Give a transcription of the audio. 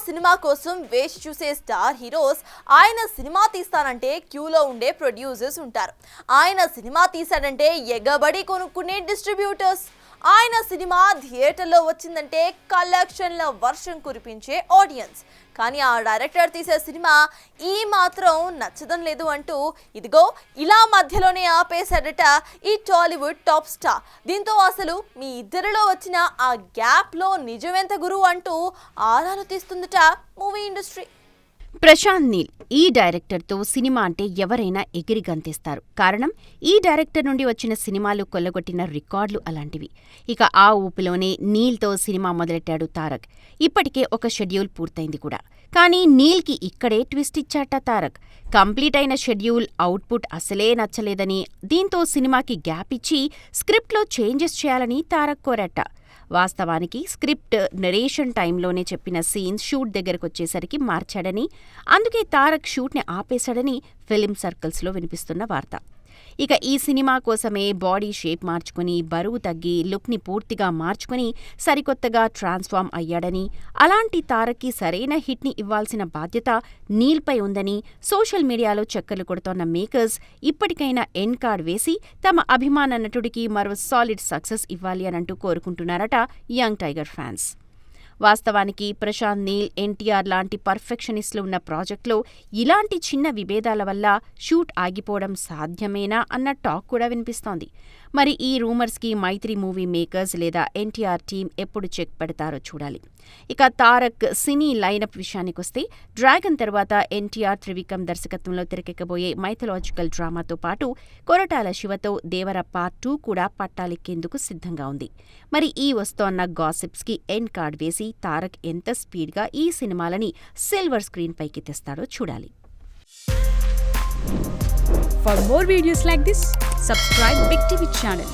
Cinema కోసం వేచి చూసే స్టార్ హీరోస్ ఆయన సినిమా తీస్తానంటే క్యూలో ఉండే ప్రొడ్యూసర్స్ ఉంటారు. ఆయన సినిమా తీసాడంటే ఎగబడి కొనుక్కునే డిస్ట్రిబ్యూటర్స్. ఆయన సినిమా థియేటర్లో వచ్చిందంటే కలెక్షన్ల వర్షం కురిపించే ఆడియన్స్. కానీ ఆ డైరెక్టర్ తీసే సినిమా ఈ మాత్రం నచ్చడం లేదు అంటూ ఇదిగో ఇలా మధ్యలోనే ఆపేశాడట ఈ టాలీవుడ్ టాప్ స్టార్. దీంతో అసలు మీ ఇద్దరిలో వచ్చిన ఆ గ్యాప్లో నిజమెంత గురువు అంటూ ఆరాలు తీస్తుందట మూవీ ఇండస్ట్రీ. ప్రశాంత్ నీల్ ఈ డైరెక్టర్తో సినిమా అంటే ఎవరైనా ఎగిరి గంతేస్తారు. కారణం, ఈ డైరెక్టర్ నుండి వచ్చిన సినిమాలు కొల్లగొట్టిన రికార్డులు అలాంటివి. ఇక ఆ ఊపిలోనే నీల్తో సినిమా మొదలెట్టాడు తారక్. ఇప్పటికే ఒక షెడ్యూల్ పూర్తయింది కూడా. కానీ నీల్కి ఇక్కడే ట్విస్ట్ ఇచ్చాట తారక్. కంప్లీట్ అయిన షెడ్యూల్ అవుట్పుట్ అసలే నచ్చలేదని, దీంతో సినిమాకి గ్యాప్ ఇచ్చి స్క్రిప్ట్లో చేంజెస్ చేయాలని తారక్ కోరట. వాస్తవానికి స్క్రిప్ట్ నరేషన్ టైంలోనే చెప్పిన సీన్స్ షూట్ దగ్గరకొచ్చేసరికి మార్చాడని, అందుకే తారక్ షూట్ని ఆపేశాడని ఫిల్మ్ సర్కిల్స్లో వినిపిస్తున్న వార్త. ఇక ఈ సినిమా కోసమే బాడీ షేప్ మార్చుకుని, బరువు తగ్గి, లుక్ని పూర్తిగా మార్చుకుని సరికొత్తగా ట్రాన్స్ఫార్మ్ అయ్యాడని, అలాంటి తారక్కి సరైన హిట్ని ఇవ్వాల్సిన బాధ్యత నీల్పై ఉందని సోషల్ మీడియాలో చక్కర్లు కొడుతోన్న మేకర్స్ ఇప్పటికైనా ఎండ్ కార్డ్ వేసి తమ అభిమాన నటుడికి మరో సాలిడ్ సక్సెస్ ఇవ్వాలి అనంటూ కోరుకుంటున్నారట యంగ్ టైగర్ ఫ్యాన్స్. వాస్తవానికి ప్రశాంత్ నీల్, ఎన్టీఆర్ లాంటి పర్ఫెక్షనిస్టులు ఉన్న ప్రాజెక్టులో ఇలాంటి చిన్న విభేదాల వల్ల షూట్ ఆగిపోవడం సాధ్యమేనా అన్న టాక్ కూడా వినిపిస్తోంది. మరి ఈ రూమర్స్కి మైత్రి మూవీ మేకర్స్ లేదా ఎన్టీఆర్ టీం ఎప్పుడు చెక్ పెడతారో చూడాలి. ఇక తారక్ సినీ లైనప్ విషయానికొస్తే, డ్రాగన్ తర్వాత ఎన్టీఆర్ త్రివిక్రమ్ దర్శకత్వంలో తెరకెక్కబోయే మైథలాజికల్ డ్రామాతో పాటు కొరటాల శివతో దేవర పార్ట్ 2 కూడా పట్టాలెక్కేందుకు సిద్ధంగా ఉంది. మరి ఈ వస్తోన్న గాసిప్స్కి ఎండ్ కార్డ్ వేసి తారక్ ఎంత స్పీడ్గా ఈ సినిమాలని సిల్వర్ స్క్రీన్ పైకి తెస్తాడో చూడాలి. For more videos like this, subscribe Big TV channel.